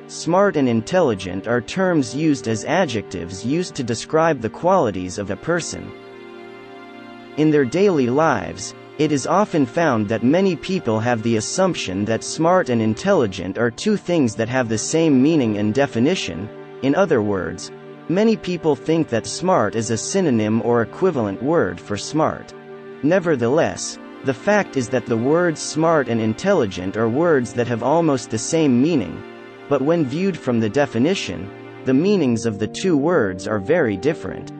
Smart and intelligent are terms used as adjectives used to describe the qualities of a person. In their daily lives, it is often found that many people have the assumption that smart and intelligent are two things that have the same meaning and definition. In other words, many people think that smart is a synonym or equivalent word for smart. Nevertheless, the fact is that the words smart and intelligent are words that have almost the same meaning, but when viewed from the definition, the meanings of the two words are very different.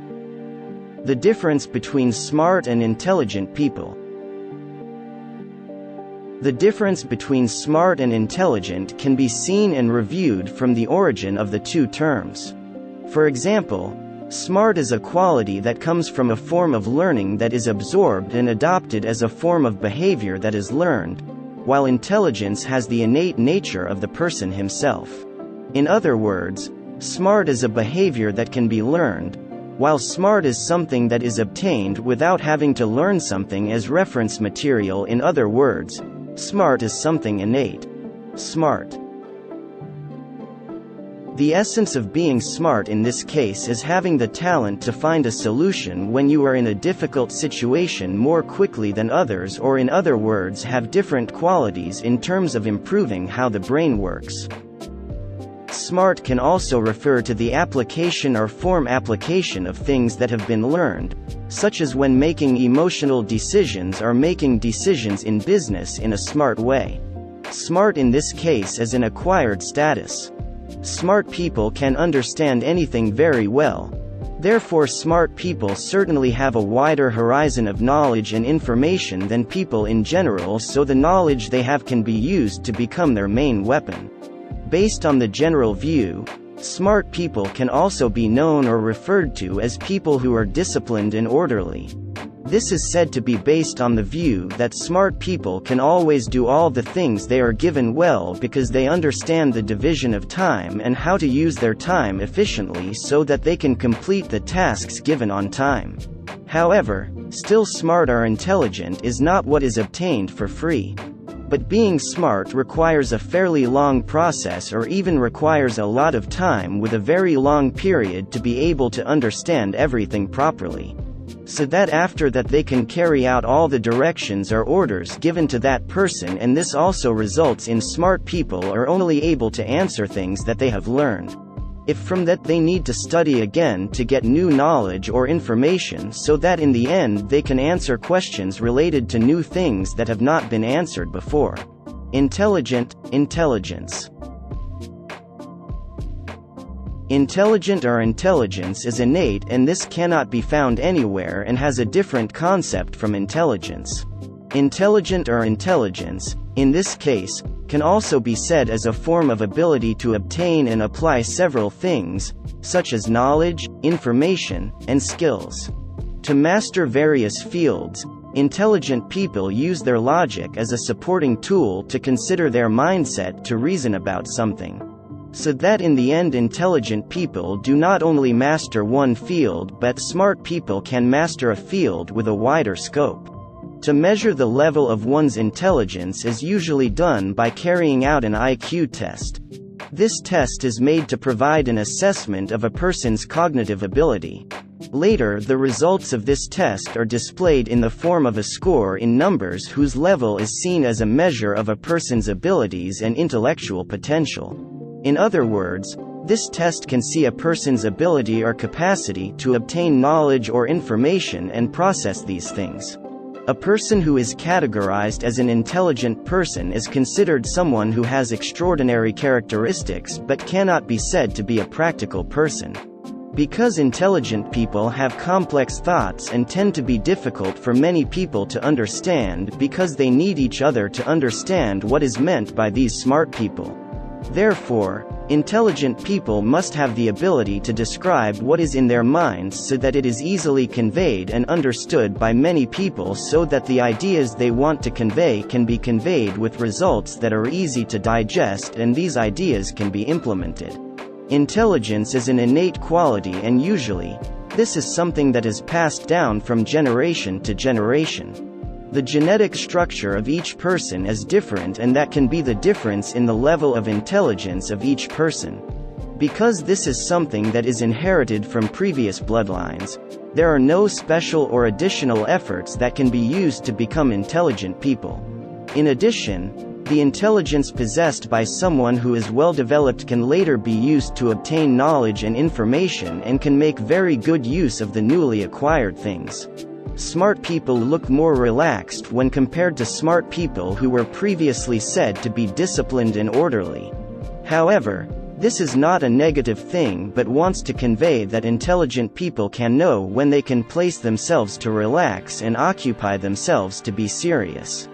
The difference between smart and intelligent people. The difference between smart and intelligent can be seen and reviewed from the origin of the two terms. For example, smart is a quality that comes from a form of learning that is absorbed and adopted as a form of behavior that is learned, while intelligence has the innate nature of the person himself. In other words, smart is a behavior that can be learned, while smart is something that is obtained without having to learn something as reference material. In other words, smart is something innate. Smart. The essence of being smart in this case is having the talent to find a solution when you are in a difficult situation more quickly than others, or in other words have different qualities in terms of improving how the brain works. Smart can also refer to the application or form application of things that have been learned, such as when making emotional decisions or making decisions in business in a smart way. Smart in this case is an acquired status. Smart people can understand anything very well. Therefore, smart people certainly have a wider horizon of knowledge and information than people in general, so the knowledge they have can be used to become their main weapon. Based on the general view, smart people can also be known or referred to as people who are disciplined and orderly. This is said to be based on the view that smart people can always do all the things they are given well because they understand the division of time and how to use their time efficiently so that they can complete the tasks given on time. However, still smart or intelligent is not what is obtained for free. But being smart requires a fairly long process, or even requires a lot of time with a very long period to be able to understand everything properly. So that after that they can carry out all the directions or orders given to that person, and this also results in smart people are only able to answer things that they have learned. If from that they need to study again to get new knowledge or information, so that in the end they can answer questions related to new things that have not been answered before. Intelligent, intelligence. Intelligent or intelligence is innate, and this cannot be found anywhere and has a different concept from intelligence. Intelligent or intelligence, in this case, can also be said as a form of ability to obtain and apply several things, such as knowledge, information, and skills. To master various fields, intelligent people use their logic as a supporting tool to consider their mindset to reason about something. So that in the end intelligent people do not only master one field, but smart people can master a field with a wider scope. To measure the level of one's intelligence is usually done by carrying out an IQ test. This test is made to provide an assessment of a person's cognitive ability. Later, the results of this test are displayed in the form of a score in numbers whose level is seen as a measure of a person's abilities and intellectual potential. In other words, this test can see a person's ability or capacity to obtain knowledge or information and process these things. A person who is categorized as an intelligent person is considered someone who has extraordinary characteristics but cannot be said to be a practical person. Because intelligent people have complex thoughts and tend to be difficult for many people to understand because they need each other to understand what is meant by these smart people. Therefore, intelligent people must have the ability to describe what is in their minds so that it is easily conveyed and understood by many people, so that the ideas they want to convey can be conveyed with results that are easy to digest, and these ideas can be implemented. Intelligence is an innate quality, and usually, this is something that is passed down from generation to generation. The genetic structure of each person is different, and that can be the difference in the level of intelligence of each person. Because this is something that is inherited from previous bloodlines, there are no special or additional efforts that can be used to become intelligent people. In addition, the intelligence possessed by someone who is well developed can later be used to obtain knowledge and information and can make very good use of the newly acquired things. Smart people look more relaxed when compared to smart people who were previously said to be disciplined and orderly. However, this is not a negative thing but wants to convey that intelligent people can know when they can place themselves to relax and occupy themselves to be serious.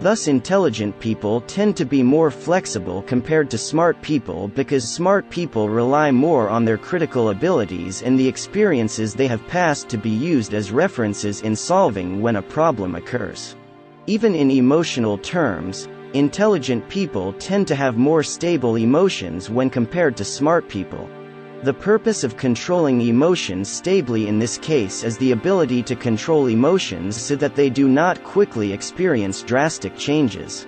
Thus, intelligent people tend to be more flexible compared to smart people because smart people rely more on their critical abilities and the experiences they have passed to be used as references in solving when a problem occurs. Even in emotional terms, intelligent people tend to have more stable emotions when compared to smart people. The purpose of controlling emotions stably in this case is the ability to control emotions so that they do not quickly experience drastic changes.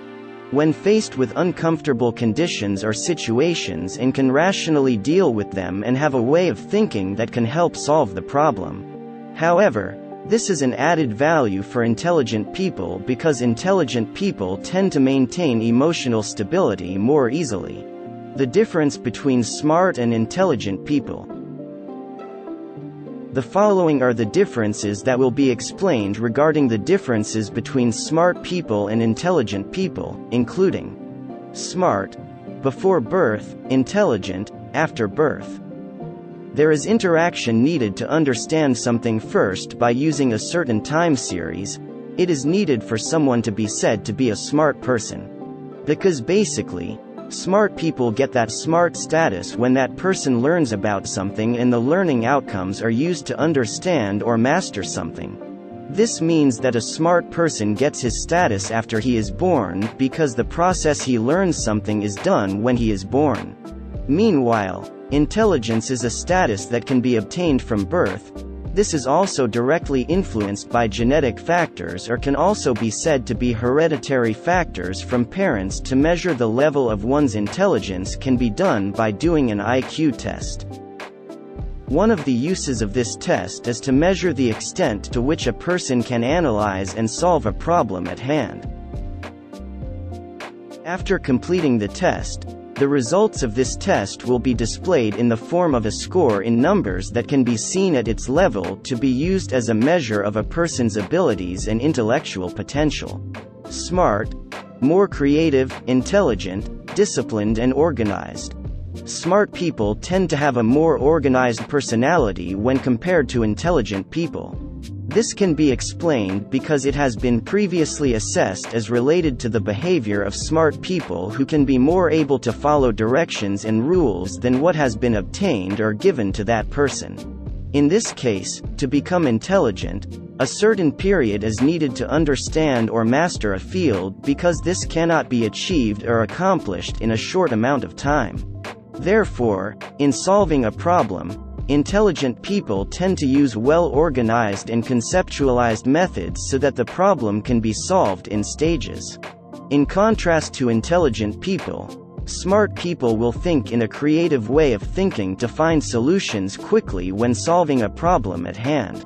When faced with uncomfortable conditions or situations, and can rationally deal with them and have a way of thinking that can help solve the problem. However, this is an added value for intelligent people because intelligent people tend to maintain emotional stability more easily. The difference between smart and intelligent people. The following are the differences that will be explained regarding the differences between smart people and intelligent people, including smart, before birth, intelligent, after birth. There is interaction needed to understand something first by using a certain time series. It is needed for someone to be said to be a smart person. Because basically, smart people get that smart status when that person learns about something and the learning outcomes are used to understand or master something. This means that a smart person gets his status after he is born because the process he learns something is done when he is born. Meanwhile, intelligence is a status that can be obtained from birth. This is also directly influenced by genetic factors or can also be said to be hereditary factors from parents. To measure the level of one's intelligence can be done by doing an IQ test. One of the uses of this test is to measure the extent to which a person can analyze and solve a problem at hand. After completing the test, the results of this test will be displayed in the form of a score in numbers that can be seen at its level to be used as a measure of a person's abilities and intellectual potential. Smart, more creative, intelligent, disciplined and organized. Smart people tend to have a more organized personality when compared to intelligent people. This can be explained because it has been previously assessed as related to the behavior of smart people who can be more able to follow directions and rules than what has been obtained or given to that person. In this case, to become intelligent, a certain period is needed to understand or master a field because this cannot be achieved or accomplished in a short amount of time. Therefore, in solving a problem, intelligent people tend to use well-organized and conceptualized methods so that the problem can be solved in stages. In contrast to intelligent people, smart people will think in a creative way of thinking to find solutions quickly when solving a problem at hand.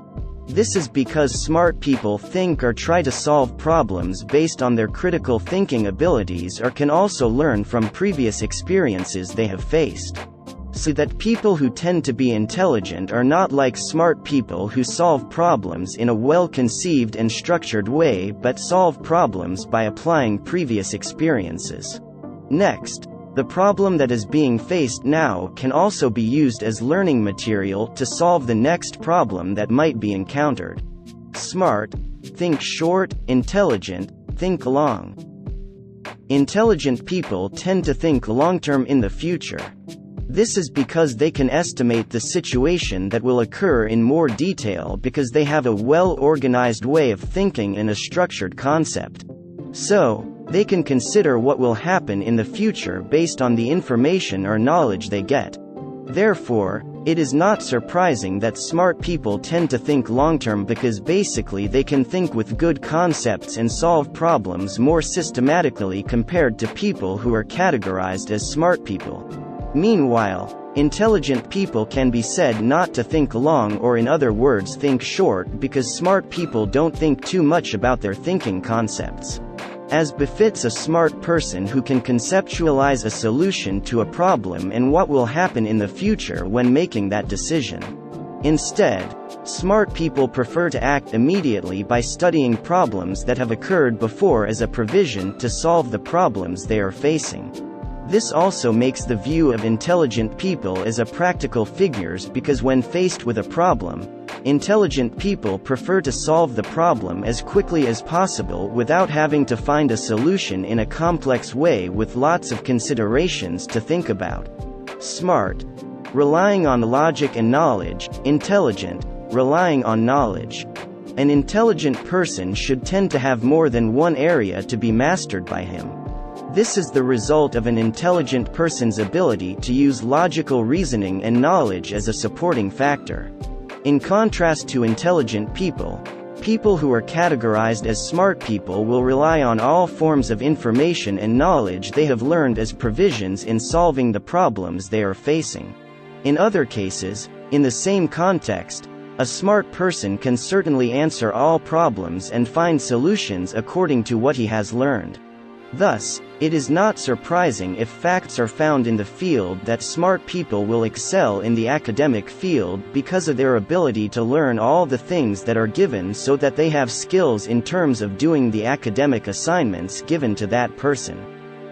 This is because smart people think or try to solve problems based on their critical thinking abilities or can also learn from previous experiences they have faced. So that people who tend to be intelligent are not like smart people who solve problems in a well-conceived and structured way but solve problems by applying previous experiences. Next, the problem that is being faced now can also be used as learning material to solve the next problem that might be encountered. Smart, think short, intelligent, think long. Intelligent people tend to think long-term in the future. This is because they can estimate the situation that will occur in more detail because they have a well-organized way of thinking and a structured concept. So, they can consider what will happen in the future based on the information or knowledge they get. Therefore, It is not surprising that smart people tend to think long-term because basically they can think with good concepts and solve problems more systematically compared to people who are categorized as smart people. Meanwhile, intelligent people can be said not to think long, or in other words think short, because smart people don't think too much about their thinking concepts. As befits a smart person who can conceptualize a solution to a problem and what will happen in the future when making that decision. Instead, smart people prefer to act immediately by studying problems that have occurred before as a provision to solve the problems they are facing. This also makes the view of intelligent people as a practical figures, because when faced with a problem, intelligent people prefer to solve the problem as quickly as possible without having to find a solution in a complex way with lots of considerations to think about. Smart, relying on logic and knowledge; intelligent, relying on knowledge. An intelligent person should tend to have more than one area to be mastered by him. This is the result of an intelligent person's ability to use logical reasoning and knowledge as a supporting factor. In contrast to intelligent people, people who are categorized as smart people will rely on all forms of information and knowledge they have learned as provisions in solving the problems they are facing. In other cases, in the same context, a smart person can certainly answer all problems and find solutions according to what he has learned. Thus, it is not surprising if facts are found in the field that smart people will excel in the academic field because of their ability to learn all the things that are given, so that they have skills in terms of doing the academic assignments given to that person.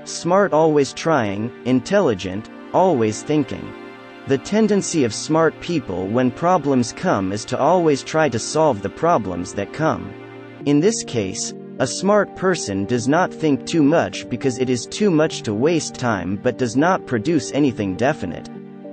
Smart always trying, intelligent always thinking. The tendency of smart people when problems come is to always try to solve the problems that come. In this case, a smart person does not think too much because it is too much to waste time but does not produce anything definite.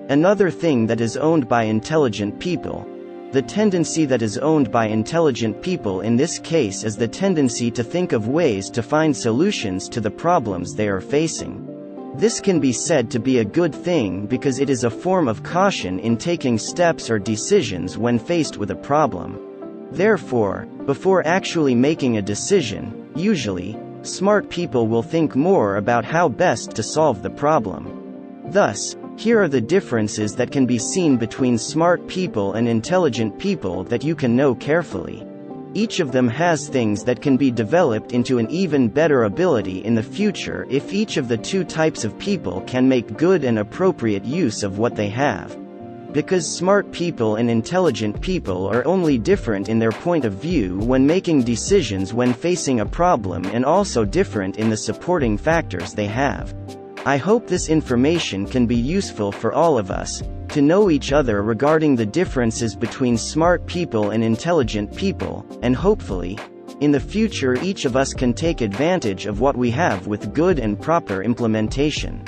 Another thing that is owned by intelligent people. The tendency that is owned by intelligent people in this case is the tendency to think of ways to find solutions to the problems they are facing. This can be said to be a good thing because it is a form of caution in taking steps or decisions when faced with a problem. Therefore, before actually making a decision, usually, smart people will think more about how best to solve the problem. Thus, here are the differences that can be seen between smart people and intelligent people that you can know carefully. Each of them has things that can be developed into an even better ability in the future if each of the two types of people can make good and appropriate use of what they have. Because smart people and intelligent people are only different in their point of view when making decisions when facing a problem, and also different in the supporting factors they have. I hope this information can be useful for all of us, to know each other regarding the differences between smart people and intelligent people, and hopefully, in the future each of us can take advantage of what we have with good and proper implementation.